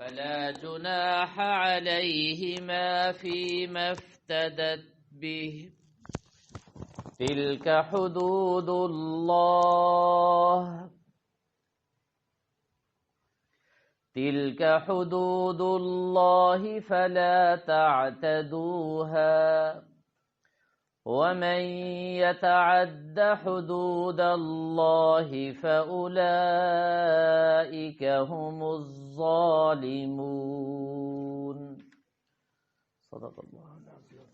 فلا جناح عليهما فيما افتدت به تلك حدود الله فلا تعتدوها ومن يتعد حدود الله فأولئك هم الظالمون صدق الله العظيم.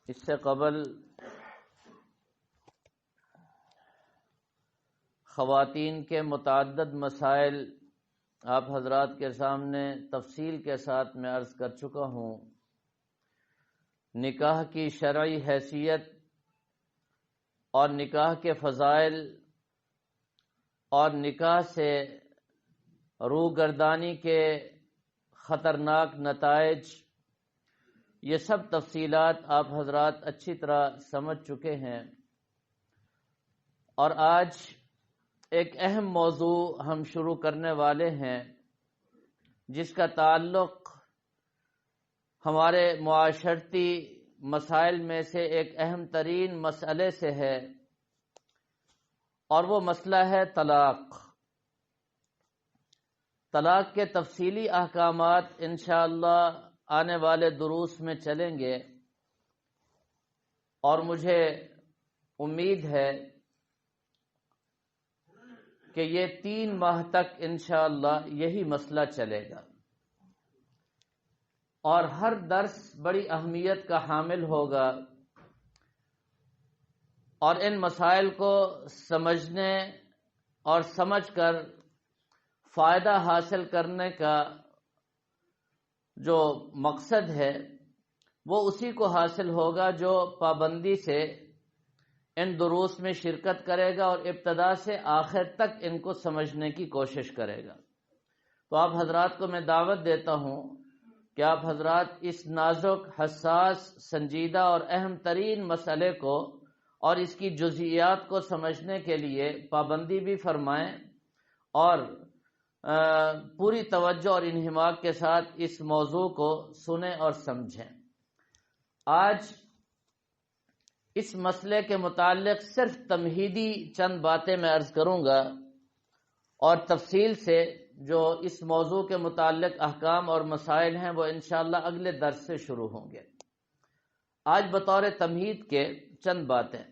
اس سے قبل خواتین کے متعدد مسائل آپ حضرات کے سامنے تفصیل کے ساتھ میں عرض کر چکا ہوں. نکاح کی شرعی حیثیت اور نکاح کے فضائل اور نکاح سے روگردانی کے خطرناک نتائج، یہ سب تفصیلات آپ حضرات اچھی طرح سمجھ چکے ہیں. اور آج ایک اہم موضوع ہم شروع کرنے والے ہیں جس کا تعلق ہمارے معاشرتی مسائل میں سے ایک اہم ترین مسئلے سے ہے، اور وہ مسئلہ ہے طلاق. طلاق کے تفصیلی احکامات انشاءاللہ آنے والے دروس میں چلیں گے، اور مجھے امید ہے کہ یہ 3 ماہ تک انشاءاللہ یہی مسئلہ چلے گا، اور ہر درس بڑی اہمیت کا حامل ہوگا، اور ان مسائل کو سمجھنے اور سمجھ کر فائدہ حاصل کرنے کا جو مقصد ہے وہ اسی کو حاصل ہوگا جو پابندی سے ان دروس میں شرکت کرے گا اور ابتدا سے آخر تک ان کو سمجھنے کی کوشش کرے گا. تو آپ حضرات کو میں دعوت دیتا ہوں کہ آپ حضرات اس نازک، حساس، سنجیدہ اور اہم ترین مسئلے کو اور اس کی جزئیات کو سمجھنے کے لیے پابندی بھی فرمائیں اور پوری توجہ اور انہماک کے ساتھ اس موضوع کو سنیں اور سمجھیں. آج اس مسئلے کے متعلق صرف تمہیدی چند باتیں میں عرض کروں گا، اور تفصیل سے جو اس موضوع کے متعلق احکام اور مسائل ہیں وہ انشاءاللہ اگلے درس سے شروع ہوں گے. آج بطور تمہید کے چند باتیں.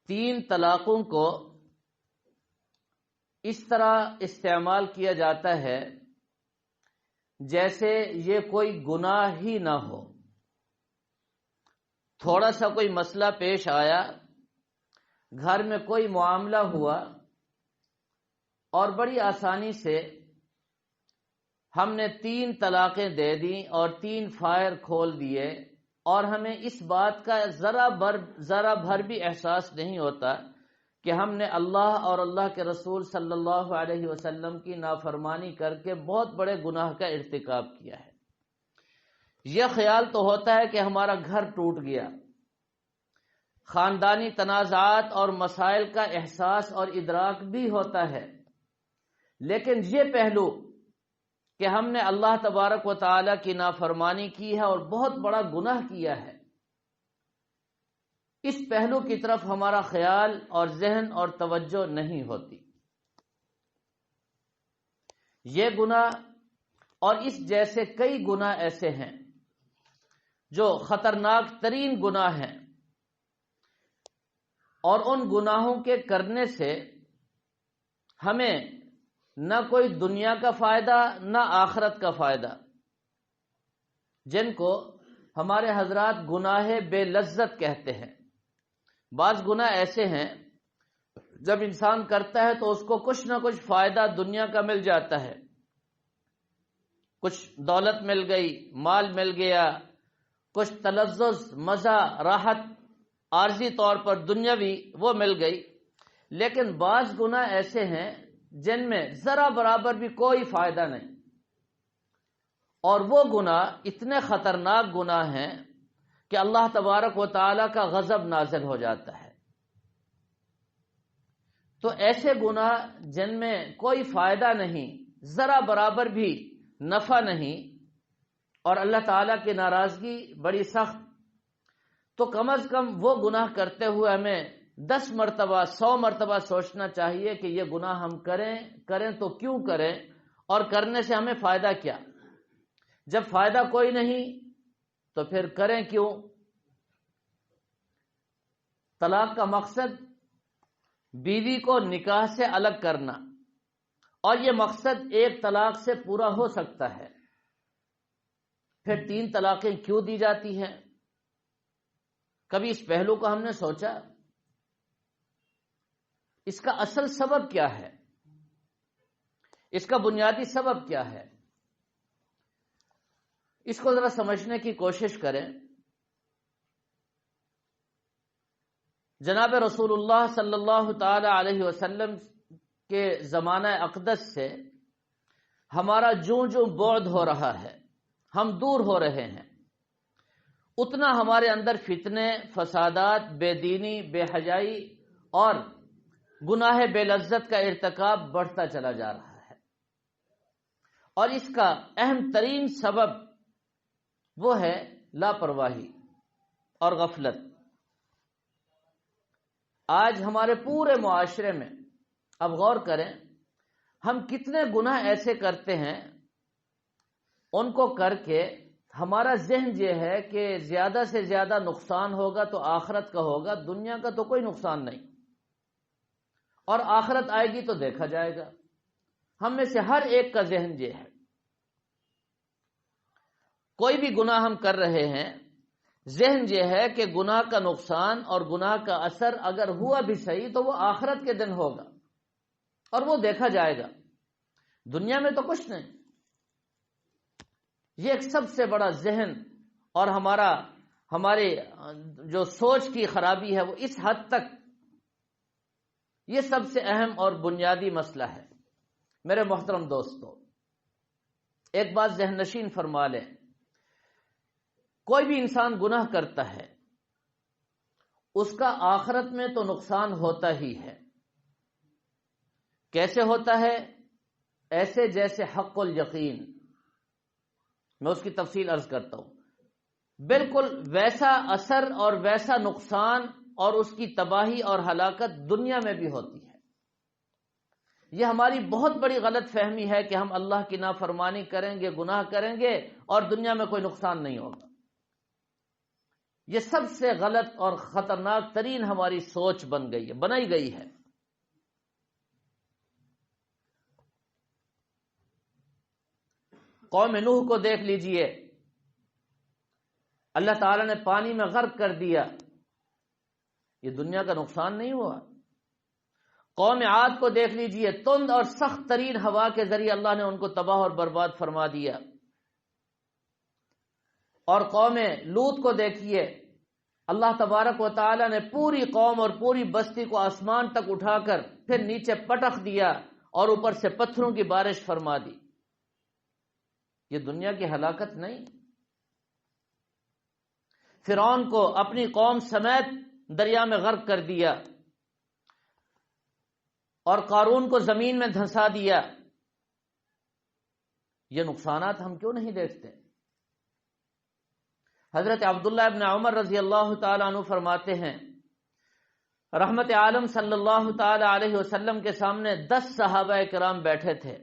3 طلاقوں کو اس طرح استعمال کیا جاتا ہے جیسے یہ کوئی گناہ ہی نہ ہو. تھوڑا سا کوئی مسئلہ پیش آیا، گھر میں کوئی معاملہ ہوا، اور بڑی آسانی سے ہم نے 3 طلاقیں دے دیں اور 3 فائر کھول دیے، اور ہمیں اس بات کا ذرا بھر بھی احساس نہیں ہوتا کہ ہم نے اللہ اور اللہ کے رسول صلی اللہ علیہ وسلم کی نافرمانی کر کے بہت بڑے گناہ کا ارتکاب کیا ہے. یہ خیال تو ہوتا ہے کہ ہمارا گھر ٹوٹ گیا، خاندانی تنازعات اور مسائل کا احساس اور ادراک بھی ہوتا ہے، لیکن یہ پہلو کہ ہم نے اللہ تبارک و تعالی کی نافرمانی کی ہے اور بہت بڑا گناہ کیا ہے، اس پہلو کی طرف ہمارا خیال اور ذہن اور توجہ نہیں ہوتی. یہ گناہ اور اس جیسے کئی گناہ ایسے ہیں جو خطرناک ترین گناہ ہیں، اور ان گناہوں کے کرنے سے ہمیں نہ کوئی دنیا کا فائدہ نہ آخرت کا فائدہ، جن کو ہمارے حضرات گناہ بے لذت کہتے ہیں. بعض گناہ ایسے ہیں جب انسان کرتا ہے تو اس کو کچھ نہ کچھ فائدہ دنیا کا مل جاتا ہے، کچھ دولت مل گئی، مال مل گیا، کچھ تلذذ، مزہ، راحت عارضی طور پر دنیاوی وہ مل گئی. لیکن بعض گناہ ایسے ہیں جن میں ذرا برابر بھی کوئی فائدہ نہیں، اور وہ گناہ اتنے خطرناک گناہ ہیں کہ اللہ تبارک و تعالیٰ کا غضب نازل ہو جاتا ہے. تو ایسے گناہ جن میں کوئی فائدہ نہیں، ذرا برابر بھی نفع نہیں، اور اللہ تعالیٰ کی ناراضگی بڑی سخت، تو کم از کم وہ گناہ کرتے ہوئے ہمیں 10 مرتبہ 100 مرتبہ سوچنا چاہیے کہ یہ گناہ ہم کریں تو کیوں کریں، اور کرنے سے ہمیں فائدہ کیا؟ جب فائدہ کوئی نہیں تو پھر کریں کیوں؟ طلاق کا مقصد بیوی کو نکاح سے الگ کرنا، اور یہ مقصد ایک طلاق سے پورا ہو سکتا ہے، پھر 3 طلاقیں کیوں دی جاتی ہیں؟ کبھی اس پہلو کو ہم نے سوچا؟ اس کا اصل سبب کیا ہے؟ اس کا بنیادی سبب کیا ہے؟ اس کو ذرا سمجھنے کی کوشش کریں۔ جناب رسول اللہ صلی اللہ تعالی علیہ وسلم کے زمانہ اقدس سے ہمارا جوں بعد ہو رہا ہے، ہم دور ہو رہے ہیں، اتنا ہمارے اندر فتنے، فسادات، بے دینی، بے حیائی اور گناہ بے لذت کا ارتکاب بڑھتا چلا جا رہا ہے، اور اس کا اہم ترین سبب وہ ہے لاپرواہی اور غفلت۔ آج ہمارے پورے معاشرے میں اب غور کریں، ہم کتنے گناہ ایسے کرتے ہیں، ان کو کر کے ہمارا ذہن یہ ہے کہ زیادہ سے زیادہ نقصان ہوگا تو آخرت کا ہوگا، دنیا کا تو کوئی نقصان نہیں، اور آخرت آئے گی تو دیکھا جائے گا۔ ہم میں سے ہر ایک کا ذہن یہ ہے۔ کوئی بھی گناہ ہم کر رہے ہیں، ذہن یہ ہے کہ گناہ کا نقصان اور گناہ کا اثر اگر ہوا بھی صحیح تو وہ آخرت کے دن ہوگا، اور وہ دیکھا جائے گا، دنیا میں تو کچھ نہیں۔ یہ ایک سب سے بڑا ذہن اور ہمارے جو سوچ کی خرابی ہے وہ اس حد تک، یہ سب سے اہم اور بنیادی مسئلہ ہے۔ میرے محترم دوستو، ایک بات ذہن نشین فرما لیں، کوئی بھی انسان گناہ کرتا ہے اس کا آخرت میں تو نقصان ہوتا ہی ہے۔ کیسے ہوتا ہے؟ ایسے جیسے حق الیقین، میں اس کی تفصیل عرض کرتا ہوں۔ بالکل ویسا اثر اور ویسا نقصان اور اس کی تباہی اور ہلاکت دنیا میں بھی ہوتی ہے۔ یہ ہماری بہت بڑی غلط فہمی ہے کہ ہم اللہ کی نافرمانی کریں گے، گناہ کریں گے اور دنیا میں کوئی نقصان نہیں ہوگا۔ یہ سب سے غلط اور خطرناک ترین ہماری سوچ بنائی گئی ہے۔ قوم نوح کو دیکھ لیجئے، اللہ تعالی نے پانی میں غرق کر دیا، یہ دنیا کا نقصان نہیں ہوا۔ قوم عاد کو دیکھ لیجئے، تند اور سخت ترین ہوا کے ذریعے اللہ نے ان کو تباہ اور برباد فرما دیا۔ اور قوم لوط کو دیکھیے، اللہ تبارک و تعالی نے پوری قوم اور پوری بستی کو آسمان تک اٹھا کر پھر نیچے پٹخ دیا اور اوپر سے پتھروں کی بارش فرما دی۔ یہ دنیا کی ہلاکت نہیں؟ فرعون کو اپنی قوم سمیت دریا میں غرق کر دیا اور قارون کو زمین میں دھنسا دیا۔ یہ نقصانات ہم کیوں نہیں دیکھتے؟ حضرت عبداللہ ابن عمر رضی اللہ تعالی عنہ فرماتے ہیں، رحمت عالم صلی اللہ تعالی علیہ وسلم کے سامنے 10 صحابہ کرام بیٹھے تھے۔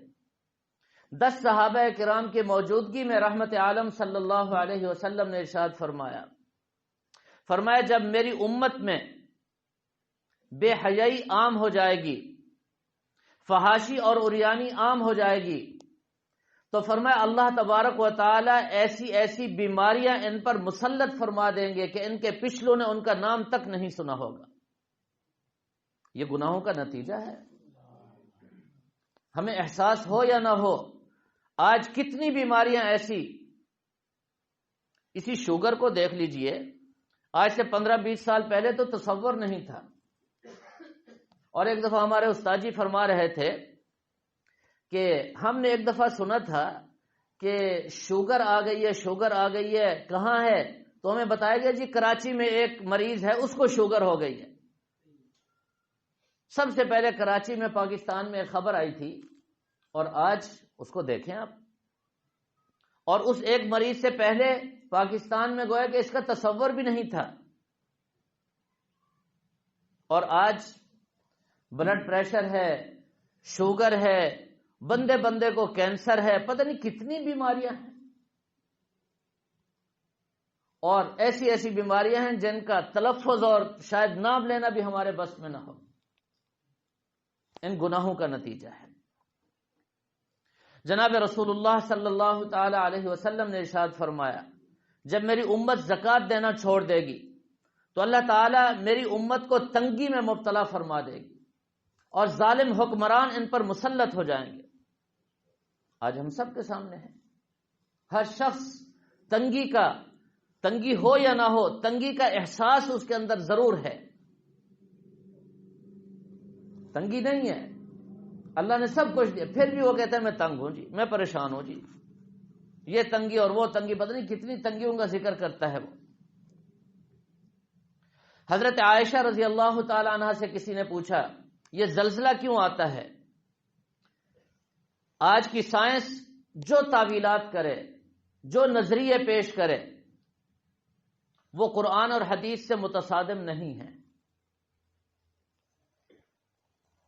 10 صحابہ کرام کی موجودگی میں رحمت عالم صلی اللہ علیہ وسلم نے ارشاد فرمایا جب میری امت میں بے حیائی عام ہو جائے گی، فحاشی اور عریانی عام ہو جائے گی، تو فرمایا اللہ تبارک و تعالی ایسی بیماریاں ان پر مسلط فرما دیں گے کہ ان کے پچھلوں نے ان کا نام تک نہیں سنا ہوگا۔ یہ گناہوں کا نتیجہ ہے۔ ہمیں احساس ہو یا نہ ہو، آج کتنی بیماریاں ایسی، اسی شوگر کو دیکھ لیجئے، آج سے 15-20 سال پہلے تو تصور نہیں تھا۔ اور ایک دفعہ ہمارے استاد جی فرما رہے تھے کہ ہم نے ایک دفعہ سنا تھا کہ شوگر آ گئی ہے، کہاں ہے؟ تو ہمیں بتایا گیا جی کراچی میں ایک مریض ہے، اس کو شوگر ہو گئی ہے۔ سب سے پہلے کراچی میں پاکستان میں ایک خبر آئی تھی، اور آج اس کو دیکھیں آپ، اور اس ایک مریض سے پہلے پاکستان میں گویا کہ اس کا تصور بھی نہیں تھا، اور آج بلڈ پریشر ہے، شوگر ہے، بندے بندے کو کینسر ہے، پتہ نہیں کتنی بیماریاں ہیں، اور ایسی ایسی بیماریاں ہیں جن کا تلفظ اور شاید نام لینا بھی ہمارے بس میں نہ ہو۔ ان گناہوں کا نتیجہ ہے۔ جناب رسول اللہ صلی اللہ تعالی علیہ وسلم نے ارشاد فرمایا، جب میری امت زکوٰۃ دینا چھوڑ دے گی تو اللہ تعالیٰ میری امت کو تنگی میں مبتلا فرما دے گی، اور ظالم حکمران ان پر مسلط ہو جائیں گے۔ آج ہم سب کے سامنے ہیں، ہر شخص تنگی ہو یا نہ ہو، تنگی کا احساس اس کے اندر ضرور ہے۔ تنگی نہیں ہے، اللہ نے سب کچھ دیا، پھر بھی وہ کہتا ہے میں تنگ ہوں جی، میں پریشان ہوں جی، یہ تنگی اور وہ تنگی، پتہ نہیں کتنی تنگیوں کا ذکر کرتا ہے وہ۔ حضرت عائشہ رضی اللہ تعالی عنہا سے کسی نے پوچھا یہ زلزلہ کیوں آتا ہے؟ آج کی سائنس جو تعویلات کرے، جو نظریے پیش کرے، وہ قرآن اور حدیث سے متصادم نہیں ہے۔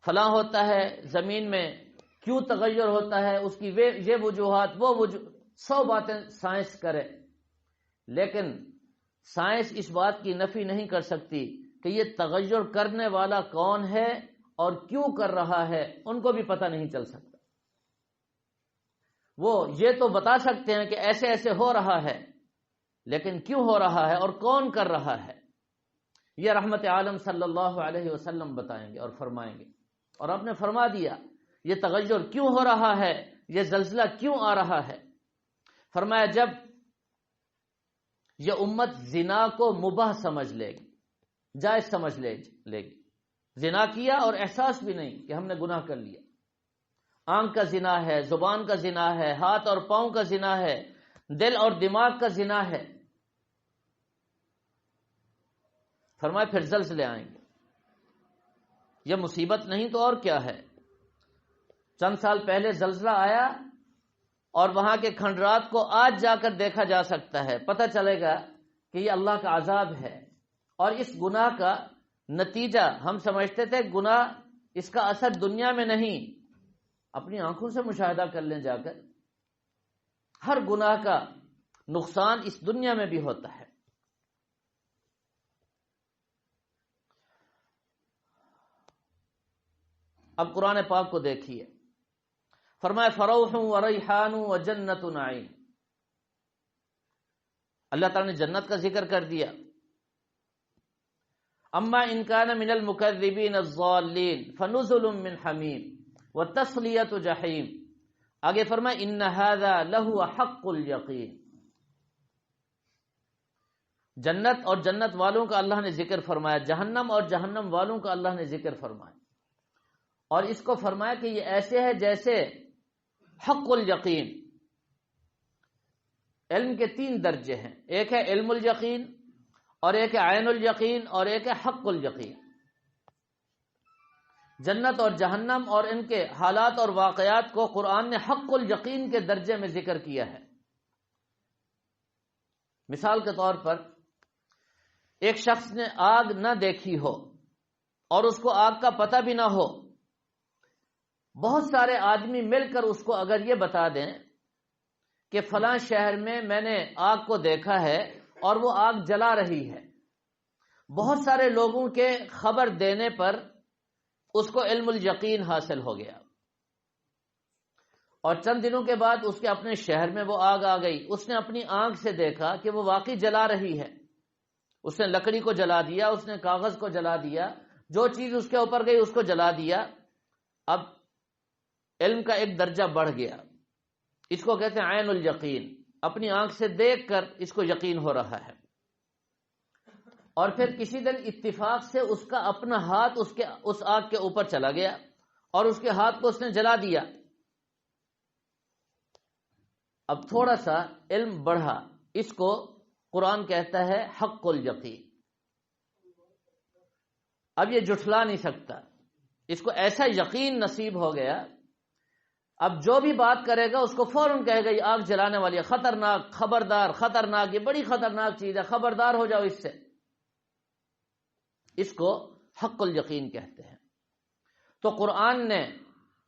فلاں ہوتا ہے زمین میں، کیوں تغیر ہوتا ہے، اس کی یہ وجوہات، وہ وجوہات، 100 باتیں سائنس کرے، لیکن سائنس اس بات کی نفی نہیں کر سکتی کہ یہ تغیر کرنے والا کون ہے اور کیوں کر رہا ہے، ان کو بھی پتہ نہیں چل سکتا۔ وہ یہ تو بتا سکتے ہیں کہ ایسے ایسے ہو رہا ہے، لیکن کیوں ہو رہا ہے اور کون کر رہا ہے، یہ رحمت عالم صلی اللہ علیہ وسلم بتائیں گے اور فرمائیں گے۔ اور آپ نے فرما دیا یہ تغیر کیوں ہو رہا ہے، یہ زلزلہ کیوں آ رہا ہے۔ فرمایا جب یہ امت زنا کو مباح سمجھ لے گی، جائز سمجھ لے گی، زنا کیا اور احساس بھی نہیں کہ ہم نے گناہ کر لیا، آنکھ کا زنا ہے، زبان کا زنا ہے، ہاتھ اور پاؤں کا زنا ہے، دل اور دماغ کا زنا ہے، فرمایا پھر زلزلے آئیں گے۔ یہ مصیبت نہیں تو اور کیا ہے؟ چند سال پہلے زلزلہ آیا اور وہاں کے کھنڈرات کو آج جا کر دیکھا جا سکتا ہے، پتہ چلے گا کہ یہ اللہ کا عذاب ہے، اور اس گناہ کا نتیجہ ہم سمجھتے تھے گناہ اس کا اثر دنیا میں نہیں، اپنی آنکھوں سے مشاہدہ کر لیں جا کر، ہر گناہ کا نقصان اس دنیا میں بھی ہوتا ہے۔ اب قرآن پاک کو دیکھیے، فرمایا فروح وریحان وجنت نعیم۔ اللہ تعالیٰ نے جنت کا ذکر کر دیا، اما ان کان من المکذبین الضالین فنزل من حمیم وتصلیۃ جحیم۔ آگے فرمایا ان ھذا لہو حق الیقین۔ جنت اور جنت والوں کا اللہ نے ذکر فرمایا، جہنم اور جہنم والوں کا اللہ نے ذکر فرمایا، اور اس کو فرمایا کہ یہ ایسے ہے جیسے حق الیقین۔ علم کے 3 درجے ہیں، ایک ہے علم الیقین، اور ایک ہے عین الیقین، اور ایک ہے حق الیقین۔ جنت اور جہنم اور ان کے حالات اور واقعات کو قرآن نے حق الیقین کے درجے میں ذکر کیا ہے۔ مثال کے طور پر ایک شخص نے آگ نہ دیکھی ہو اور اس کو آگ کا پتہ بھی نہ ہو، بہت سارے آدمی مل کر اس کو اگر یہ بتا دیں کہ فلاں شہر میں نے آگ کو دیکھا ہے اور وہ آگ جلا رہی ہے، بہت سارے لوگوں کے خبر دینے پر اس کو علم الیقین حاصل ہو گیا، اور چند دنوں کے بعد اس کے اپنے شہر میں وہ آگ آ گئی، اس نے اپنی آنکھ سے دیکھا کہ وہ واقعی جلا رہی ہے، اس نے لکڑی کو جلا دیا، اس نے کاغذ کو جلا دیا، جو چیز اس کے اوپر گئی اس کو جلا دیا۔ اب علم کا ایک درجہ بڑھ گیا، اس کو کہتے ہیں عین الیقین، اپنی آنکھ سے دیکھ کر اس کو یقین ہو رہا ہے۔ اور پھر کسی دن اتفاق سے اس کا اپنا ہاتھ اس آگ کے اوپر چلا گیا اور اس کے ہاتھ کو اس نے جلا دیا۔ اب تھوڑا سا علم بڑھا، اس کو قرآن کہتا ہے حق الیقین۔ اب یہ جھٹلا نہیں سکتا اس کو ایسا یقین نصیب ہو گیا، اب جو بھی بات کرے گا اس کو فوراً کہے گا یہ آگ جلانے والی ہے، خطرناک، خبردار، خطرناک، یہ بڑی خطرناک چیز ہے، خبردار ہو جاؤ اس سے۔ اس کو حق الیقین کہتے ہیں۔ تو قرآن نے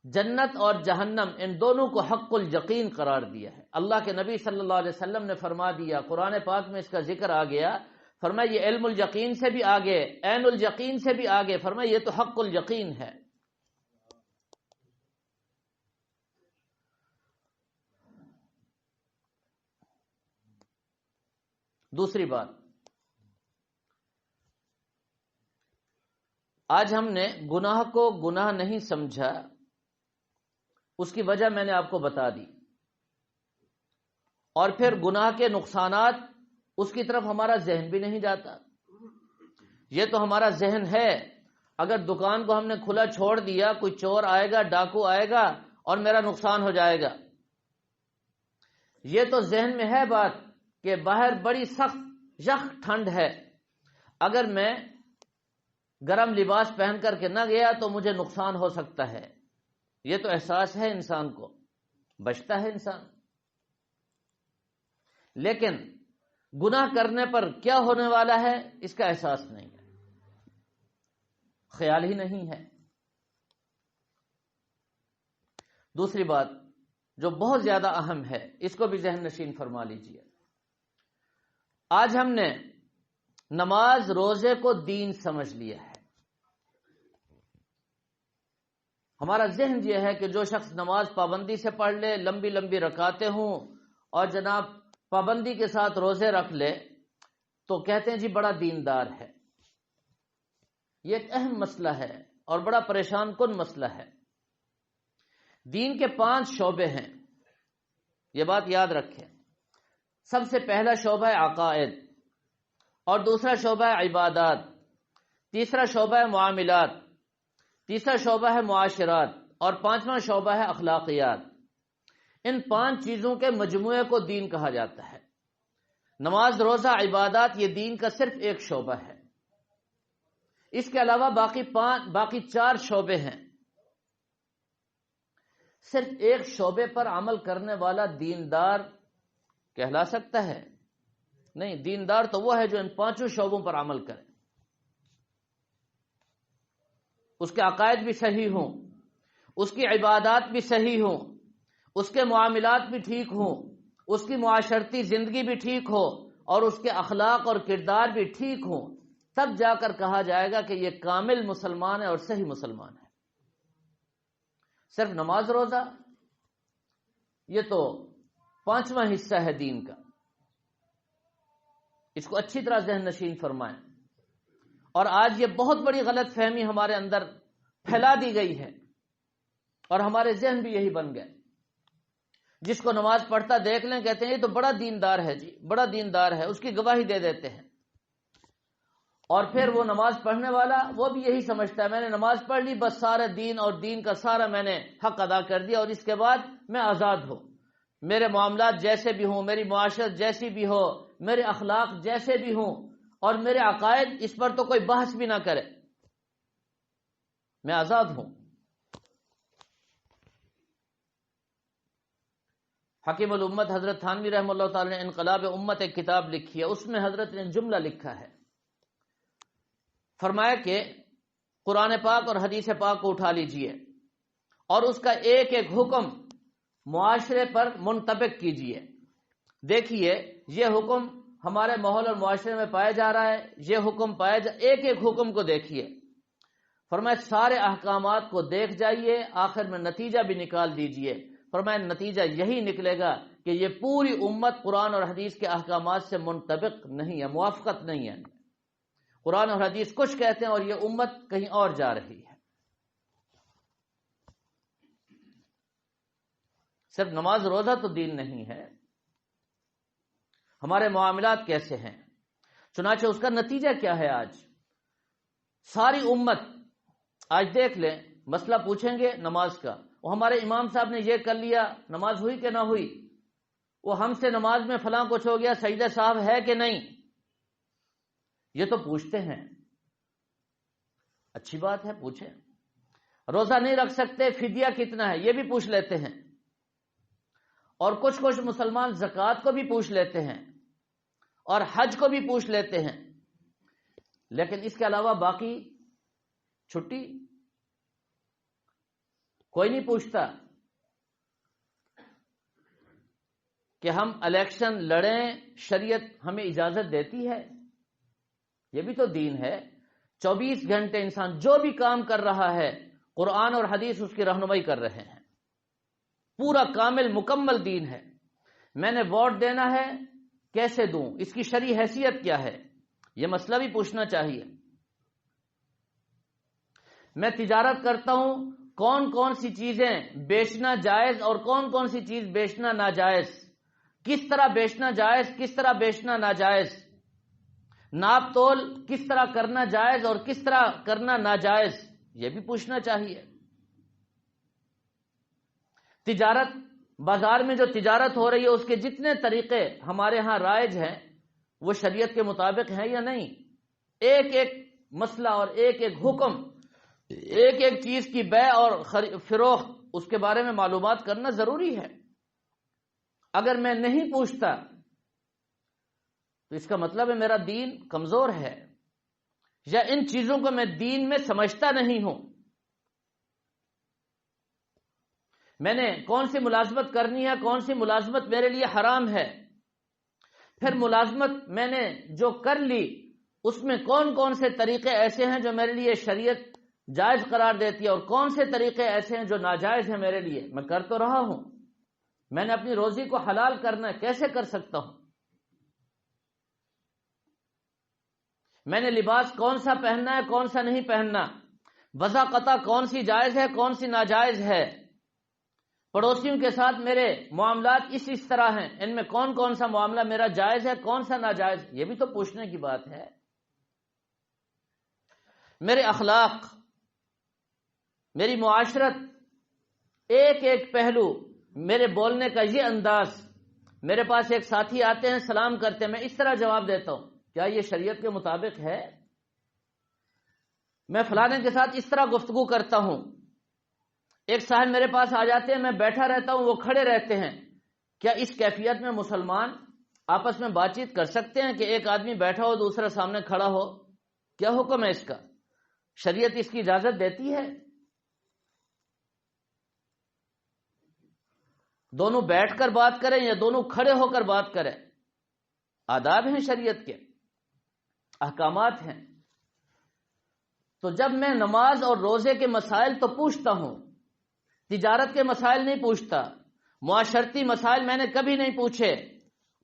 جنت اور جہنم ان دونوں کو حق الیقین قرار دیا ہے۔ اللہ کے نبی صلی اللہ علیہ وسلم نے فرما دیا، قرآن پاک میں اس کا ذکر آ گیا، فرمایا یہ علم الیقین سے بھی آگے، عین الیقین سے بھی آگے، فرمایا یہ تو حق الیقین ہے۔ دوسری بات، آج ہم نے گناہ کو گناہ نہیں سمجھا، اس کی وجہ میں نے آپ کو بتا دی، اور پھر گناہ کے نقصانات اس کی طرف ہمارا ذہن بھی نہیں جاتا۔ یہ تو ہمارا ذہن ہے، اگر دکان کو ہم نے کھلا چھوڑ دیا، کوئی چور آئے گا، ڈاکو آئے گا اور میرا نقصان ہو جائے گا، یہ تو ذہن میں ہے بات کہ باہر بڑی سخت یخ ٹھنڈ ہے، اگر میں گرم لباس پہن کر کے نہ گیا تو مجھے نقصان ہو سکتا ہے، یہ تو احساس ہے انسان کو، بچتا ہے انسان۔ لیکن گناہ کرنے پر کیا ہونے والا ہے اس کا احساس نہیں ہے، خیال ہی نہیں ہے۔ دوسری بات جو بہت زیادہ اہم ہے، اس کو بھی ذہن نشین فرما لیجیے، آج ہم نے نماز روزے کو دین سمجھ لیا ہے۔ ہمارا ذہن یہ ہے کہ جو شخص نماز پابندی سے پڑھ لے، لمبی لمبی رکعتیں ہوں اور جناب پابندی کے ساتھ روزے رکھ لے تو کہتے ہیں جی بڑا دیندار ہے۔ یہ ایک اہم مسئلہ ہے اور بڑا پریشان کن مسئلہ ہے۔ دین کے 5 شعبے ہیں، یہ بات یاد رکھیں۔ سب سے پہلا شعبہ ہے عقائد، اور دوسرا شعبہ ہے عبادات، تیسرا شعبہ ہے معاملات، تیسرا شعبہ ہے معاشرات، اور 5واں شعبہ ہے اخلاقیات۔ ان 5 چیزوں کے مجموعے کو دین کہا جاتا ہے۔ نماز، روزہ، عبادات یہ دین کا صرف ایک شعبہ ہے۔ اس کے علاوہ باقی 4 شعبے ہیں۔ صرف ایک شعبے پر عمل کرنے والا دیندار کہلا سکتا ہے؟ نہیں، دیندار تو وہ ہے جو ان 5 شعبوں پر عمل کرے، اس کے عقائد بھی صحیح ہوں، اس کی عبادات بھی صحیح ہوں، اس کے معاملات بھی ٹھیک ہوں، اس کی معاشرتی زندگی بھی ٹھیک ہو، اور اس کے اخلاق اور کردار بھی ٹھیک ہوں، تب جا کر کہا جائے گا کہ یہ کامل مسلمان ہے اور صحیح مسلمان ہے۔ صرف نماز روزہ یہ تو 5واں حصہ ہے دین کا، اس کو اچھی طرح ذہن نشین فرمائیں۔ اور آج یہ بہت بڑی غلط فہمی ہمارے اندر پھیلا دی گئی ہے، اور ہمارے ذہن بھی یہی بن گئے۔ جس کو نماز پڑھتا دیکھ لیں کہتے ہیں یہ تو بڑا دیندار ہے جی، بڑا دیندار ہے، اس کی گواہی دے دیتے ہیں۔ اور پھر وہ نماز پڑھنے والا وہ بھی یہی سمجھتا ہے میں نے نماز پڑھ لی، بس سارا دین اور دین کا سارا میں نے حق ادا کر دیا، اور اس کے بعد میں آزاد ہوں، میرے معاملات جیسے بھی ہوں، میری معاشرت جیسی بھی ہو، میرے اخلاق جیسے بھی ہوں، اور میرے عقائد اس پر تو کوئی بحث بھی نہ کرے، میں آزاد ہوں۔ حکیم الامت حضرت تھانوی رحمہ اللہ تعالی نے انقلاب امت ایک کتاب لکھی ہے، اس میں حضرت نے جملہ لکھا ہے، فرمایا کہ قرآن پاک اور حدیث پاک کو اٹھا لیجئے اور اس کا ایک ایک حکم معاشرے پر منطبق کیجئے۔ دیکھیے یہ حکم ہمارے ماحول اور معاشرے میں پایا جا رہا ہے، یہ حکم ایک ایک حکم کو دیکھیے۔ فرمایا سارے احکامات کو دیکھ جائیے، آخر میں نتیجہ بھی نکال دیجئے۔ فرمایا نتیجہ یہی نکلے گا کہ یہ پوری امت قرآن اور حدیث کے احکامات سے منطبق نہیں ہے، موافقت نہیں ہے۔ قرآن اور حدیث کچھ کہتے ہیں اور یہ امت کہیں اور جا رہی ہے۔ صرف نماز روزہ تو دین نہیں ہے، ہمارے معاملات کیسے ہیں؟ چنانچہ اس کا نتیجہ کیا ہے؟ آج ساری امت، آج دیکھ لیں، مسئلہ پوچھیں گے نماز کا، وہ ہمارے امام صاحب نے یہ کر لیا، نماز ہوئی کہ نہ ہوئی؟ وہ ہم سے نماز میں فلاں کچھ ہو گیا، سجدہ صاحب ہے کہ نہیں؟ یہ تو پوچھتے ہیں، اچھی بات ہے پوچھیں، روزہ نہیں رکھ سکتے، فدیہ کتنا ہے یہ بھی پوچھ لیتے ہیں، اور کچھ مسلمان زکوٰۃ کو بھی پوچھ لیتے ہیں اور حج کو بھی پوچھ لیتے ہیں، لیکن اس کے علاوہ باقی چھٹی کوئی نہیں پوچھتا کہ ہم الیکشن لڑیں، شریعت ہمیں اجازت دیتی ہے؟ یہ بھی تو دین ہے۔ 24 گھنٹے انسان جو بھی کام کر رہا ہے قرآن اور حدیث اس کی رہنمائی کر رہے ہیں، پورا کامل مکمل دین ہے۔ میں نے ووٹ دینا ہے، کیسے دوں، اس کی شرعی حیثیت کیا ہے، یہ مسئلہ بھی پوچھنا چاہیے۔ میں تجارت کرتا ہوں، کون کون سی چیزیں بیچنا جائز اور کون کون سی چیز بیچنا ناجائز، کس طرح بیچنا جائز، کس طرح بیچنا ناجائز، ناپ تول کس طرح کرنا جائز اور کس طرح کرنا ناجائز، یہ بھی پوچھنا چاہیے۔ تجارت، بازار میں جو تجارت ہو رہی ہے اس کے جتنے طریقے ہمارے ہاں رائج ہیں وہ شریعت کے مطابق ہیں یا نہیں، ایک ایک مسئلہ اور ایک ایک حکم، ایک ایک چیز کی بیع اور فروخت، اس کے بارے میں معلومات کرنا ضروری ہے۔ اگر میں نہیں پوچھتا تو اس کا مطلب ہے میرا دین کمزور ہے، یا ان چیزوں کو میں دین میں سمجھتا نہیں ہوں۔ میں نے کون سی ملازمت کرنی ہے، کون سی ملازمت میرے لیے حرام ہے، پھر ملازمت میں نے جو کر لی اس میں کون کون سے طریقے ایسے ہیں جو میرے لیے شریعت جائز قرار دیتی ہے اور کون سے طریقے ایسے ہیں جو ناجائز ہیں میرے لیے۔ میں کر تو رہا ہوں، میں نے اپنی روزی کو حلال کرنا ہے، کیسے کر سکتا ہوں؟ میں نے لباس کون سا پہننا ہے، کون سا نہیں پہننا، وضع قطع کون سی جائز ہے، کون سی ناجائز ہے، پڑوسیوں کے ساتھ میرے معاملات اس طرح ہیں، ان میں کون کون سا معاملہ میرا جائز ہے، کون سا ناجائز، یہ بھی تو پوچھنے کی بات ہے۔ میرے اخلاق، میری معاشرت، ایک ایک پہلو، میرے بولنے کا یہ انداز، میرے پاس ایک ساتھی آتے ہیں سلام کرتے ہیں، میں اس طرح جواب دیتا ہوں، کیا یہ شریعت کے مطابق ہے؟ میں فلانے کے ساتھ اس طرح گفتگو کرتا ہوں، ایک صاحب میرے پاس آ جاتے ہیں، میں بیٹھا رہتا ہوں، وہ کھڑے رہتے ہیں، کیا اس کیفیت میں مسلمان آپس میں بات چیت کر سکتے ہیں کہ ایک آدمی بیٹھا ہو دوسرا سامنے کھڑا ہو؟ کیا حکم ہے اس کا؟ شریعت اس کی اجازت دیتی ہے؟ دونوں بیٹھ کر بات کریں یا دونوں کھڑے ہو کر بات کریں؟ آداب ہیں شریعت کے، احکامات ہیں۔ تو جب میں نماز اور روزے کے مسائل تو پوچھتا ہوں، تجارت کے مسائل نہیں پوچھتا، معاشرتی مسائل میں نے کبھی نہیں پوچھے،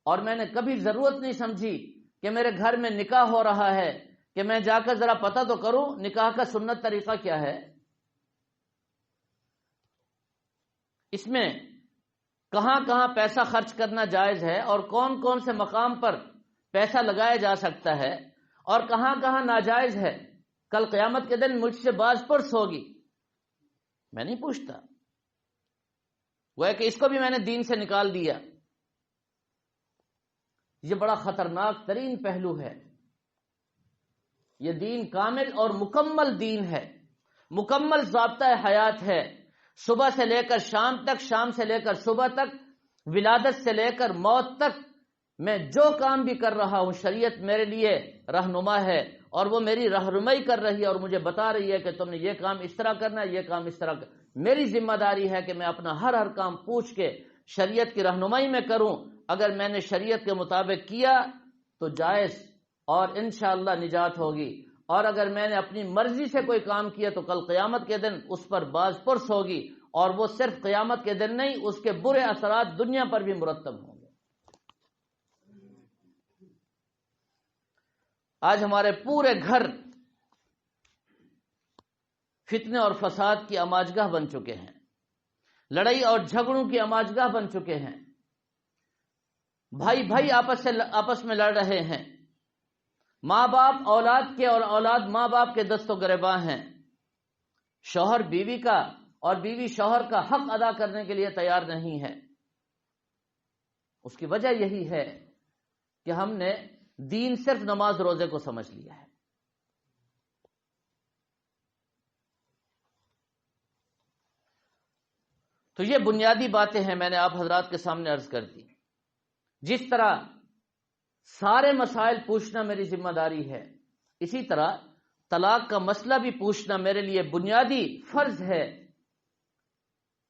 اور میں نے کبھی ضرورت نہیں سمجھی کہ میرے گھر میں نکاح ہو رہا ہے کہ میں جا کر ذرا پتہ تو کروں نکاح کا سنت طریقہ کیا ہے، اس میں کہاں کہاں پیسہ خرچ کرنا جائز ہے اور کون کون سے مقام پر پیسہ لگایا جا سکتا ہے اور کہاں کہاں ناجائز ہے، کل قیامت کے دن مجھ سے باز پرس ہوگی، میں نہیں پوچھتا۔ وہ ہے کہ اس کو بھی میں نے دین سے نکال دیا۔ یہ بڑا خطرناک ترین پہلو ہے۔ یہ دین کامل اور مکمل دین ہے، مکمل ضابطہ حیات ہے، صبح سے لے کر شام تک، شام سے لے کر صبح تک، ولادت سے لے کر موت تک، میں جو کام بھی کر رہا ہوں شریعت میرے لیے رہنما ہے اور وہ میری رہنمائی کر رہی ہے اور مجھے بتا رہی ہے کہ تم نے یہ کام اس طرح کرنا ہے، یہ کام اس طرح کرنا۔ میری ذمہ داری ہے کہ میں اپنا ہر کام پوچھ کے شریعت کی رہنمائی میں کروں۔ اگر میں نے شریعت کے مطابق کیا تو جائز اور انشاءاللہ نجات ہوگی، اور اگر میں نے اپنی مرضی سے کوئی کام کیا تو کل قیامت کے دن اس پر باز پرس ہوگی، اور وہ صرف قیامت کے دن نہیں، اس کے برے اثرات دنیا پر بھی مرتب ہوں گے۔ آج ہمارے پورے گھر فتنے اور فساد کی آماجگاہ بن چکے ہیں، لڑائی اور جھگڑوں کی آماجگاہ بن چکے ہیں، بھائی بھائی آپس میں لڑ رہے ہیں، ماں باپ اولاد کے اور اولاد ماں باپ کے دست و گریباں ہیں، شوہر بیوی کا اور بیوی شوہر کا حق ادا کرنے کے لیے تیار نہیں ہے۔ اس کی وجہ یہی ہے کہ ہم نے دین صرف نماز روزے کو سمجھ لیا ہے۔ تو یہ بنیادی باتیں ہیں، میں نے آپ حضرات کے سامنے عرض کر دی۔ جس طرح سارے مسائل پوچھنا میری ذمہ داری ہے، اسی طرح طلاق کا مسئلہ بھی پوچھنا میرے لیے بنیادی فرض ہے۔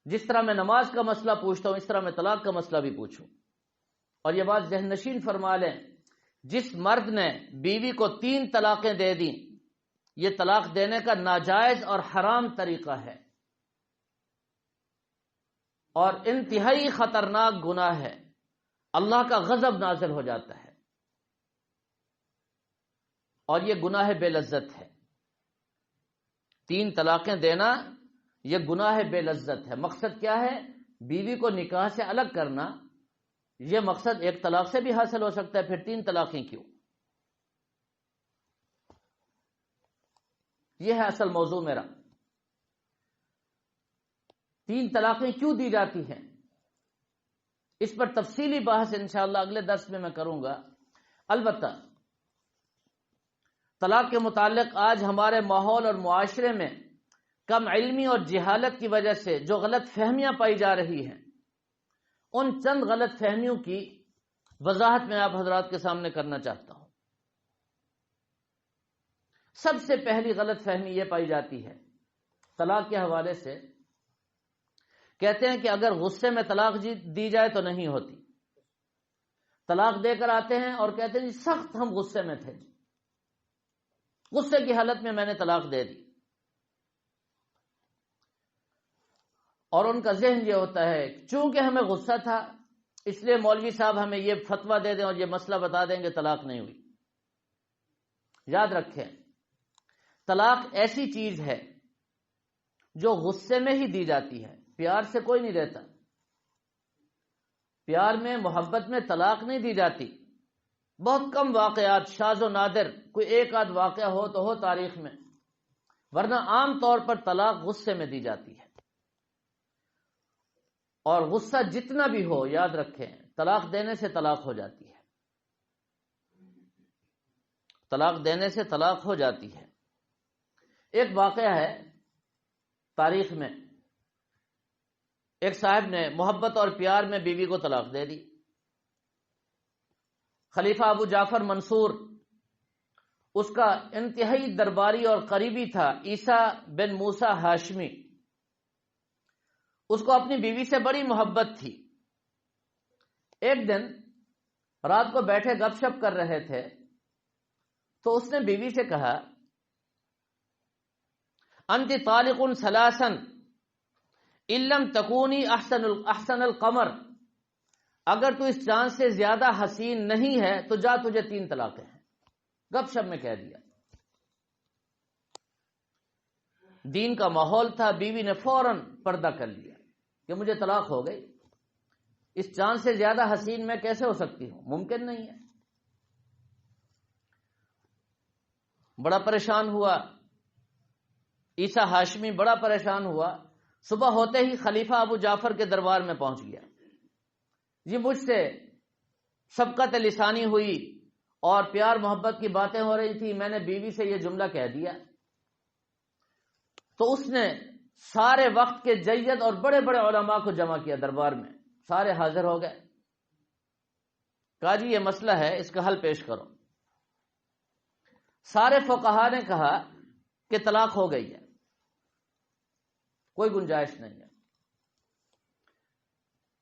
جس طرح میں نماز کا مسئلہ پوچھتا ہوں، اس طرح میں طلاق کا مسئلہ بھی پوچھوں۔ اور یہ بات ذہن نشین فرما لیں، جس مرد نے بیوی کو 3 طلاقیں دے دیں، یہ طلاق دینے کا ناجائز اور حرام طریقہ ہے اور انتہائی خطرناک گناہ ہے، اللہ کا غضب نازل ہو جاتا ہے اور یہ گناہ بے لذت ہے۔ 3 طلاقیں دینا یہ گناہ بے لذت ہے۔ مقصد کیا ہے؟ بیوی کو نکاح سے الگ کرنا۔ یہ مقصد 1 طلاق سے بھی حاصل ہو سکتا ہے، پھر 3 طلاقیں کیوں؟ یہ ہے اصل موضوع میرا۔ 3 طلاقیں کیوں دی جاتی ہیں، اس پر تفصیلی بحث انشاءاللہ اگلے درس میں کروں گا۔ البتہ طلاق کے متعلق آج ہمارے ماحول اور معاشرے میں کم علمی اور جہالت کی وجہ سے جو غلط فہمیاں پائی جا رہی ہیں، ان چند غلط فہمیوں کی وضاحت میں آپ حضرات کے سامنے کرنا چاہتا ہوں۔ سب سے پہلی غلط فہمی یہ پائی جاتی ہے طلاق کے حوالے سے، کہتے ہیں کہ اگر غصے میں طلاق دی جائے تو نہیں ہوتی۔ طلاق دے کر آتے ہیں اور کہتے ہیں جی سخت ہم غصے میں تھے، غصے کی حالت میں نے طلاق دے دی۔ اور ان کا ذہن یہ ہوتا ہے چونکہ ہمیں غصہ تھا اس لیے مولوی صاحب ہمیں یہ فتویٰ دے دیں اور یہ مسئلہ بتا دیں کہ طلاق نہیں ہوئی۔ یاد رکھیں، طلاق ایسی چیز ہے جو غصے میں ہی دی جاتی ہے، پیار سے کوئی نہیں دیتا۔ پیار میں، محبت میں طلاق نہیں دی جاتی۔ بہت کم واقعات، شاذ و نادر، کوئی 1 آدھ واقعہ ہو تو ہو تاریخ میں، ورنہ عام طور پر طلاق غصے میں دی جاتی ہے۔ اور غصہ جتنا بھی ہو، یاد رکھیں طلاق دینے سے طلاق ہو جاتی ہے، طلاق دینے سے طلاق ہو جاتی ہے۔ ایک واقعہ ہے تاریخ میں، ایک صاحب نے محبت اور پیار میں بیوی کو طلاق دے دی۔ خلیفہ ابو جعفر منصور اس کا انتہائی درباری اور قریبی تھا، عیسیٰ بن موسیٰ ہاشمی، اس کو اپنی بیوی سے بڑی محبت تھی۔ ایک دن رات کو بیٹھے گپ شپ کر رہے تھے تو اس نے بیوی سے کہا انت طالق ثلاثا ان لم تکونی احسن القمر، اگر تو اس چاند سے زیادہ حسین نہیں ہے تو جا، تجھے 3 طلاقیں ہیں۔ گپ شپ میں کہہ دیا۔ دین کا ماحول تھا، بیوی نے فوراً پردہ کر لیا کہ مجھے طلاق ہو گئی، اس چاند سے زیادہ حسین میں کیسے ہو سکتی ہوں، ممکن نہیں ہے۔ بڑا پریشان ہوا عیسیٰ ہاشمی، بڑا پریشان ہوا۔ صبح ہوتے ہی خلیفہ ابو جعفر کے دربار میں پہنچ گیا۔ جی مجھ سے سبقت لسانی ہوئی اور پیار محبت کی باتیں ہو رہی تھی، میں نے بیوی سے یہ جملہ کہہ دیا۔ تو اس نے سارے وقت کے جید اور بڑے بڑے علماء کو جمع کیا دربار میں، سارے حاضر ہو گئے۔ کہا جی یہ مسئلہ ہے، اس کا حل پیش کرو۔ سارے فقہا نے کہا کہ طلاق ہو گئی ہے، کوئی گنجائش نہیں ہے۔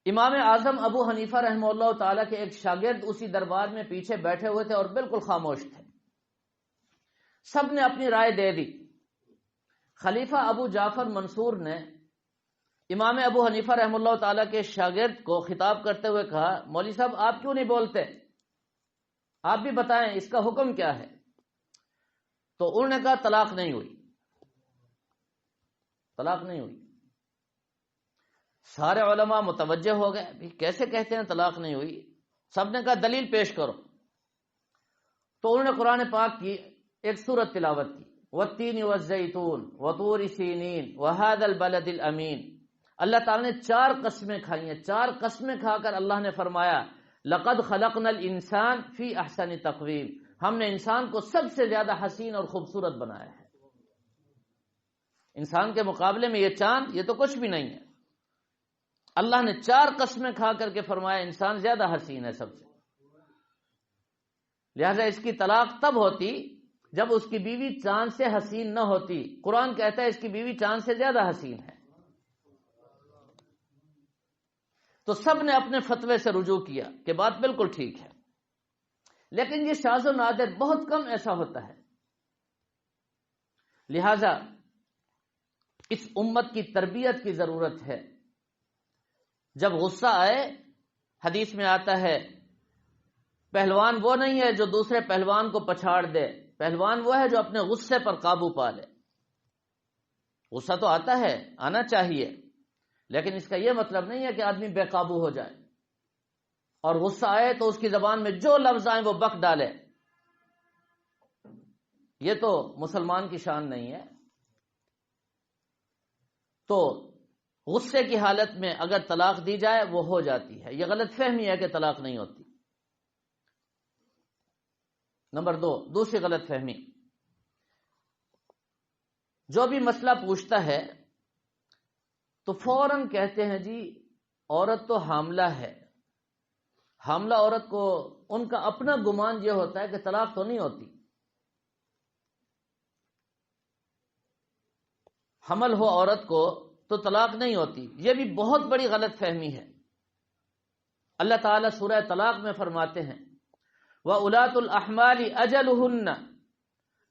امام اعظم ابو حنیفہ رحمہ اللہ تعالیٰ کے ایک شاگرد اسی دربار میں پیچھے بیٹھے ہوئے تھے اور بالکل خاموش تھے۔ سب نے اپنی رائے دے دی۔ خلیفہ ابو جعفر منصور نے امام ابو حنیفہ رحمہ اللہ تعالیٰ کے شاگرد کو خطاب کرتے ہوئے کہا مولوی صاحب آپ کیوں نہیں بولتے، آپ بھی بتائیں اس کا حکم کیا ہے؟ تو انہوں نے کہا طلاق نہیں ہوئی، طلاق نہیں ہوئی۔ سارے علماء متوجہ ہو گئے، بھی کیسے کہتے ہیں طلاق نہیں ہوئی؟ سب نے کہا دلیل پیش کرو۔ تو انہوں نے قرآن پاک کی ایک سورت تلاوت کی، والتین والزیتون وطور سینین وہذا البلد الامین۔ اللہ تعالیٰ نے 4 قسمیں کھائی ہیں، 4 قسمیں کھا کر اللہ نے فرمایا لقد خلقنا الانسان فی احسن تقویم، ہم نے انسان کو سب سے زیادہ حسین اور خوبصورت بنایا ہے۔ انسان کے مقابلے میں یہ چاند یہ تو کچھ بھی نہیں ہے۔ اللہ نے 4 قسمیں کھا کر کے فرمایا انسان زیادہ حسین ہے سب سے، لہذا اس کی طلاق تب ہوتی جب اس کی بیوی چاند سے حسین نہ ہوتی۔ قرآن کہتا ہے اس کی بیوی چاند سے زیادہ حسین ہے۔ تو سب نے اپنے فتوے سے رجوع کیا کہ بات بالکل ٹھیک ہے، لیکن یہ شاذ و نادر، بہت کم ایسا ہوتا ہے۔ لہذا اس امت کی تربیت کی ضرورت ہے۔ جب غصہ آئے، حدیث میں آتا ہے پہلوان وہ نہیں ہے جو دوسرے پہلوان کو پچھاڑ دے، پہلوان وہ ہے جو اپنے غصے پر قابو پا لے۔ غصہ تو آتا ہے، آنا چاہیے، لیکن اس کا یہ مطلب نہیں ہے کہ آدمی بے قابو ہو جائے اور غصہ آئے تو اس کی زبان میں جو لفظ آئیں وہ بک ڈالے۔ یہ تو مسلمان کی شان نہیں ہے۔ تو غصے کی حالت میں اگر طلاق دی جائے وہ ہو جاتی ہے۔ یہ غلط فہمی ہے کہ طلاق نہیں ہوتی۔ نمبر 2، دوسری غلط فہمی، جو بھی مسئلہ پوچھتا ہے تو فوراً کہتے ہیں جی عورت تو حاملہ ہے۔ حاملہ عورت کو ان کا اپنا گمان یہ ہوتا ہے کہ طلاق تو نہیں ہوتی، حمل ہو عورت کو تو طلاق نہیں ہوتی۔ یہ بھی بہت بڑی غلط فہمی ہے۔ اللہ تعالیٰ سورہ طلاق میں فرماتے ہیں وَأُولَاتُ الْأَحْمَالِ أَجَلُهُنَّ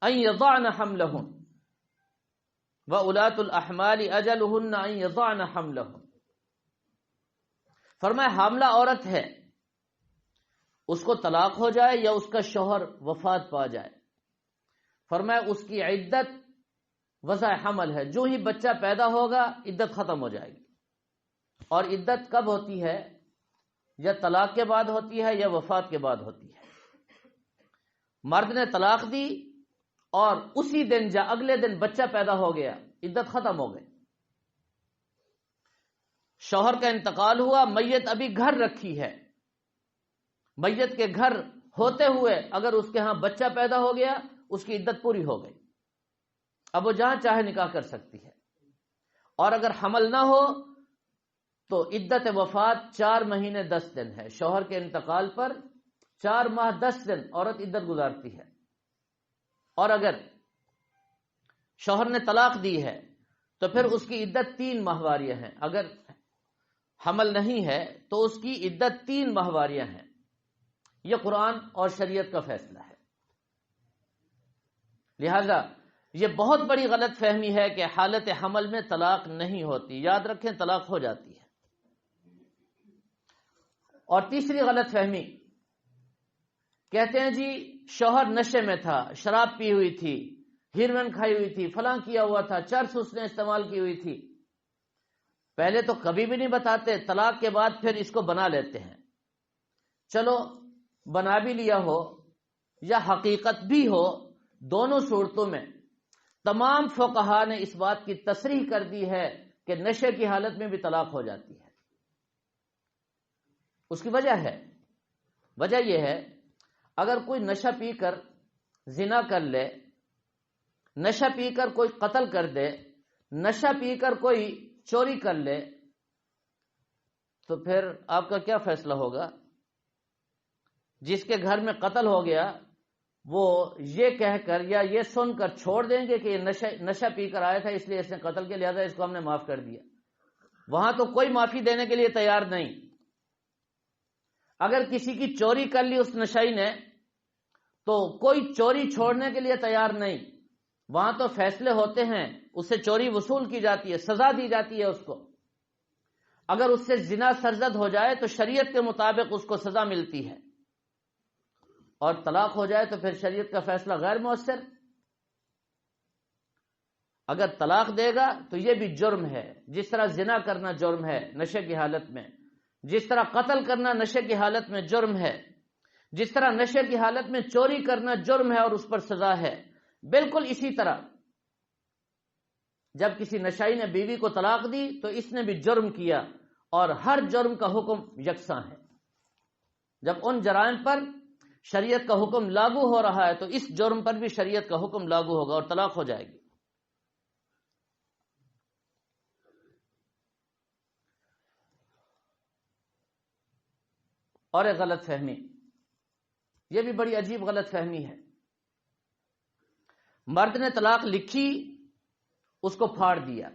أَن يَضَعْنَ حَمْلَهُنَّ، وَأُولَاتُ الْأَحْمَالِ أَجَلُهُنَّ أَن يَضَعْنَ حَمْلَهُنَّ۔ فرمایا حاملہ عورت ہے، اس کو طلاق ہو جائے یا اس کا شوہر وفات پا جائے، فرمایا اس کی عدت وضع حمل ہے، جو ہی بچہ پیدا ہوگا عدت ختم ہو جائے گی۔ اور عدت کب ہوتی ہے؟ یا طلاق کے بعد ہوتی ہے یا وفات کے بعد ہوتی ہے۔ مرد نے طلاق دی اور اسی دن یا اگلے دن بچہ پیدا ہو گیا، عدت ختم ہو گئی۔ شوہر کا انتقال ہوا، میت ابھی گھر رکھی ہے، میت کے گھر ہوتے ہوئے اگر اس کے ہاں بچہ پیدا ہو گیا اس کی عدت پوری ہو گئی، اب وہ جہاں چاہے نکاح کر سکتی ہے۔ اور اگر حمل نہ ہو تو عدت وفات 4 مہینے 10 دن ہے۔ شوہر کے انتقال پر 4 ماہ 10 دن عورت عدت گزارتی ہے۔ اور اگر شوہر نے طلاق دی ہے تو پھر اس کی عدت 3 ماہواریاں ہیں۔ اگر حمل نہیں ہے تو اس کی عدت 3 ماہواریاں ہیں۔ یہ قرآن اور شریعت کا فیصلہ ہے۔ لہذا یہ بہت بڑی غلط فہمی ہے کہ حالت حمل میں طلاق نہیں ہوتی۔ یاد رکھیں طلاق ہو جاتی ہے۔ اور تیسری غلط فہمی، کہتے ہیں جی شوہر نشے میں تھا، شراب پی ہوئی تھی، ہیروئن کھائی ہوئی تھی، فلاں کیا ہوا تھا، چرس اس نے استعمال کی ہوئی تھی۔ پہلے تو کبھی بھی نہیں بتاتے، طلاق کے بعد پھر اس کو بنا لیتے ہیں۔ چلو بنا بھی لیا ہو یا حقیقت بھی ہو، دونوں صورتوں میں تمام فقہا نے اس بات کی تصریح کر دی ہے کہ نشے کی حالت میں بھی طلاق ہو جاتی ہے۔ اس کی وجہ یہ ہے اگر کوئی نشہ پی کر زنا کر لے، نشہ پی کر کوئی قتل کر دے، نشہ پی کر کوئی چوری کر لے، تو پھر آپ کا کیا فیصلہ ہوگا؟ جس کے گھر میں قتل ہو گیا وہ یہ کہہ کر یا یہ سن کر چھوڑ دیں گے کہ یہ نشہ پی کر آیا تھا اس لیے اس نے قتل کیا، لہذا اس کو ہم نے معاف کر دیا۔ وہاں تو کوئی معافی دینے کے لیے تیار نہیں۔ اگر کسی کی چوری کر لی اس نشئی نے تو کوئی چوری چھوڑنے کے لیے تیار نہیں، وہاں تو فیصلے ہوتے ہیں، اس سے چوری وصول کی جاتی ہے، سزا دی جاتی ہے اس کو۔ اگر اس سے زنا سرزد ہو جائے تو شریعت کے مطابق اس کو سزا ملتی ہے، اور طلاق ہو جائے تو پھر شریعت کا فیصلہ غیر مؤثر۔ اگر طلاق دے گا تو یہ بھی جرم ہے، جس طرح زنا کرنا جرم ہے نشے کی حالت میں، جس طرح قتل کرنا نشے کی حالت میں جرم ہے، جس طرح نشے کی حالت میں چوری کرنا جرم ہے اور اس پر سزا ہے، بالکل اسی طرح جب کسی نشائی نے بیوی کو طلاق دی تو اس نے بھی جرم کیا، اور ہر جرم کا حکم یکساں ہے۔ جب ان جرائم پر شریعت کا حکم لاگو ہو رہا ہے تو اس جرم پر بھی شریعت کا حکم لاگو ہوگا اور طلاق ہو جائے گی۔ اور ایک غلط فہمی، یہ بھی بڑی عجیب غلط فہمی ہے۔ مرد نے طلاق لکھی، اس کو پھاڑ دیا،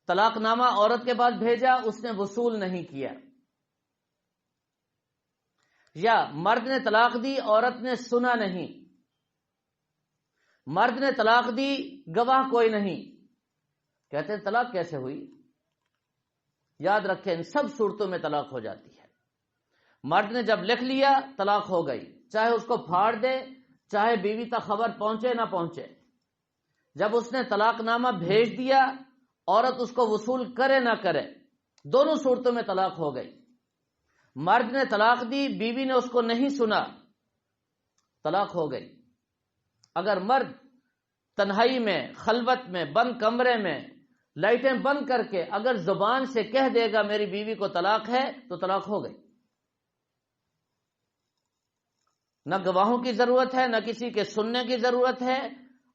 طلاق نامہ عورت کے پاس بھیجا، اس نے وصول نہیں کیا، یا مرد نے طلاق دی، عورت نے سنا نہیں، مرد نے طلاق دی، گواہ کوئی نہیں، کہتے ہیں طلاق کیسے ہوئی؟ یاد رکھیں ان سب صورتوں میں طلاق ہو جاتی ہے۔ مرد نے جب لکھ لیا طلاق ہو گئی، چاہے اس کو پھاڑ دے، چاہے بیوی تک خبر پہنچے نہ پہنچے۔ جب اس نے طلاق نامہ بھیج دیا، عورت اس کو وصول کرے نہ کرے، دونوں صورتوں میں طلاق ہو گئی۔ مرد نے طلاق دی، بیوی نے اس کو نہیں سنا، طلاق ہو گئی۔ اگر مرد تنہائی میں، خلوت میں، بند کمرے میں لائٹیں بند کر کے اگر زبان سے کہہ دے گا میری بیوی کو طلاق ہے، تو طلاق ہو گئی۔ نہ گواہوں کی ضرورت ہے، نہ کسی کے سننے کی ضرورت ہے،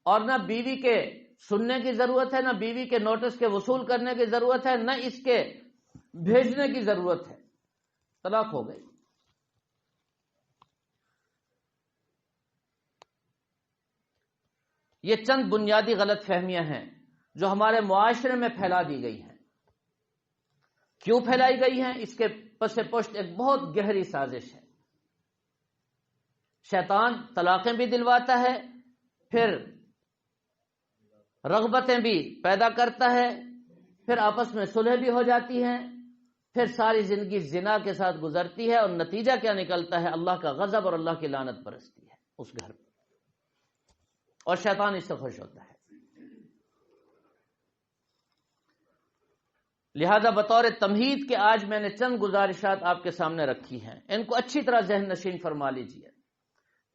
اور نہ بیوی کے سننے کی ضرورت ہے، نہ بیوی کے نوٹس کے وصول کرنے کی ضرورت ہے، نہ اس کے بھیجنے کی ضرورت ہے، طلاق ہو گئی۔ یہ چند بنیادی غلط فہمیاں ہیں جو ہمارے معاشرے میں پھیلا دی گئی ہیں۔ کیوں پھیلائی گئی ہیں؟ اس کے پس پشت ایک بہت گہری سازش ہے۔ شیطان طلاقیں بھی دلواتا ہے، پھر رغبتیں بھی پیدا کرتا ہے، پھر آپس میں صلح بھی ہو جاتی ہیں، پھر ساری زندگی زنا کے ساتھ گزرتی ہے، اور نتیجہ کیا نکلتا ہے؟ اللہ کا غضب اور اللہ کی لعنت برستی ہے اس گھر پر، اور شیطان اس سے خوش ہوتا ہے۔ لہذا بطور تمہید کے آج میں نے چند گزارشات آپ کے سامنے رکھی ہیں، ان کو اچھی طرح ذہن نشین فرما لیجئے۔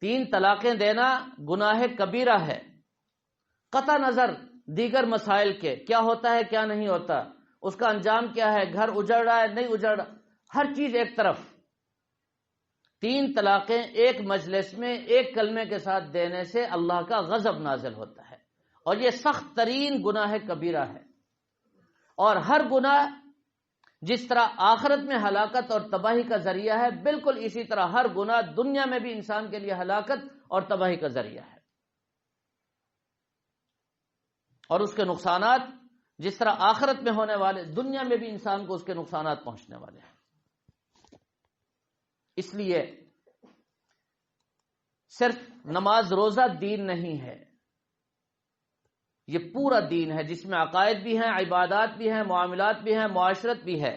3 طلاقیں دینا گناہ کبیرہ ہے، قطع نظر دیگر مسائل کے، کیا ہوتا ہے کیا نہیں ہوتا، اس کا انجام کیا ہے، گھر اجڑ رہا ہے نہیں اجڑ رہا، ہر چیز ایک طرف۔ 3 طلاقیں ایک مجلس میں ایک کلمے کے ساتھ دینے سے اللہ کا غضب نازل ہوتا ہے، اور یہ سخت ترین گناہ کبیرہ ہے۔ اور ہر گناہ جس طرح آخرت میں ہلاکت اور تباہی کا ذریعہ ہے، بالکل اسی طرح ہر گناہ دنیا میں بھی انسان کے لیے ہلاکت اور تباہی کا ذریعہ ہے، اور اس کے نقصانات جس طرح آخرت میں ہونے والے، دنیا میں بھی انسان کو اس کے نقصانات پہنچنے والے ہیں۔ اس لیے صرف نماز روزہ دین نہیں ہے، یہ پورا دین ہے، جس میں عقائد بھی ہیں، عبادات بھی ہیں، معاملات بھی ہیں، معاشرت بھی ہے،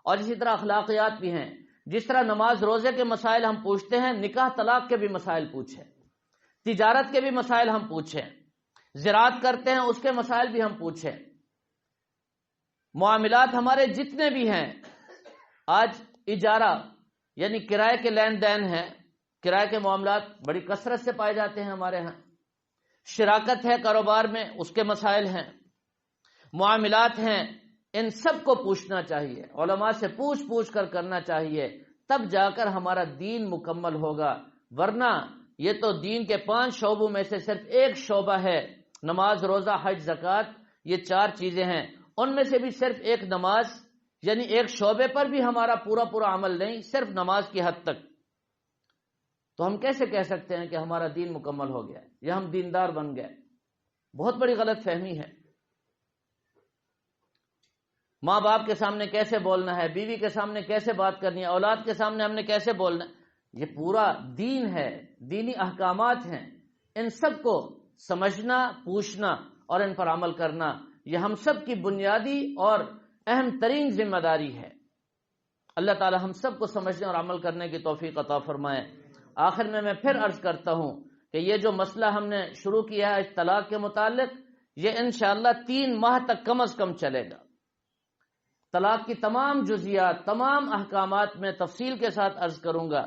اور اسی طرح اخلاقیات بھی ہیں۔ جس طرح نماز روزے کے مسائل ہم پوچھتے ہیں، نکاح طلاق کے بھی مسائل پوچھیں، تجارت کے بھی مسائل ہم پوچھیں، زراعت کرتے ہیں اس کے مسائل بھی ہم پوچھیں، معاملات ہمارے جتنے بھی ہیں۔ آج اجارہ یعنی کرائے کے لین دین ہیں، کرائے کے معاملات بڑی کثرت سے پائے جاتے ہیں ہمارے ہاں، شراکت ہے کاروبار میں، اس کے مسائل ہیں، معاملات ہیں، ان سب کو پوچھنا چاہیے، علماء سے پوچھ کر کرنا چاہیے، تب جا کر ہمارا دین مکمل ہوگا۔ ورنہ یہ تو دین کے 5 شعبوں میں سے صرف ایک شعبہ ہے، نماز روزہ حج زکوٰۃ، یہ 4 چیزیں ہیں، ان میں سے بھی صرف ایک نماز، یعنی ایک شعبے پر بھی ہمارا پورا عمل نہیں، صرف نماز کی حد تک، تو ہم کیسے کہہ سکتے ہیں کہ ہمارا دین مکمل ہو گیا یا ہم دیندار بن گئے؟ بہت بڑی غلط فہمی ہے۔ ماں باپ کے سامنے کیسے بولنا ہے، بیوی کے سامنے کیسے بات کرنی ہے، اولاد کے سامنے ہم نے کیسے بولنا ہے، یہ پورا دین ہے، دینی احکامات ہیں، ان سب کو سمجھنا، پوچھنا اور ان پر عمل کرنا، یہ ہم سب کی بنیادی اور اہم ترین ذمہ داری ہے۔ اللہ تعالی ہم سب کو سمجھنے اور عمل کرنے کی توفیق عطا فرمائے۔ آخر میں پھر عرض کرتا ہوں کہ یہ جو مسئلہ ہم نے شروع کیا ہے طلاق کے متعلق، یہ انشاءاللہ 3 ماہ تک کم از کم چلے گا۔ طلاق کی تمام جزیات، تمام احکامات میں تفصیل کے ساتھ عرض کروں گا۔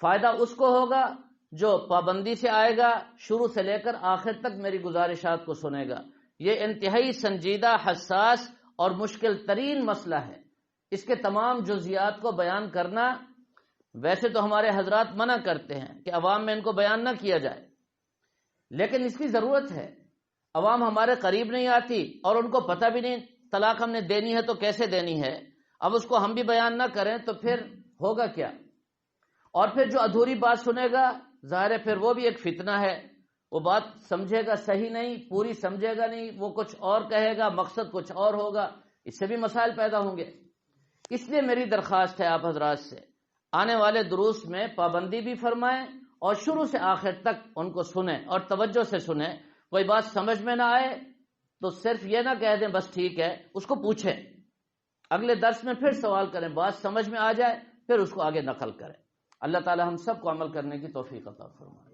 فائدہ اس کو ہوگا جو پابندی سے آئے گا، شروع سے لے کر آخر تک میری گزارشات کو سنے گا۔ یہ انتہائی سنجیدہ، حساس اور مشکل ترین مسئلہ ہے، اس کے تمام جزیات کو بیان کرنا، ویسے تو ہمارے حضرات منع کرتے ہیں کہ عوام میں ان کو بیان نہ کیا جائے، لیکن اس کی ضرورت ہے۔ عوام ہمارے قریب نہیں آتی اور ان کو پتہ بھی نہیں طلاق ہم نے دینی ہے تو کیسے دینی ہے، اب اس کو ہم بھی بیان نہ کریں تو پھر ہوگا کیا؟ اور پھر جو ادھوری بات سنے گا ظاہر ہے پھر وہ بھی ایک فتنہ ہے، وہ بات سمجھے گا صحیح نہیں، پوری سمجھے گا نہیں، وہ کچھ اور کہے گا، مقصد کچھ اور ہوگا، اس سے بھی مسائل پیدا ہوں گے۔ اس لیے میری درخواست ہے آپ حضرات سے، آنے والے دروس میں پابندی بھی فرمائیں اور شروع سے آخر تک ان کو سنیں اور توجہ سے سنیں۔ کوئی بات سمجھ میں نہ آئے تو صرف یہ نہ کہہ دیں بس ٹھیک ہے، اس کو پوچھیں، اگلے درس میں پھر سوال کریں، بات سمجھ میں آ جائے پھر اس کو آگے نقل کریں۔ اللہ تعالی ہم سب کو عمل کرنے کی توفیق عطا فرمائے۔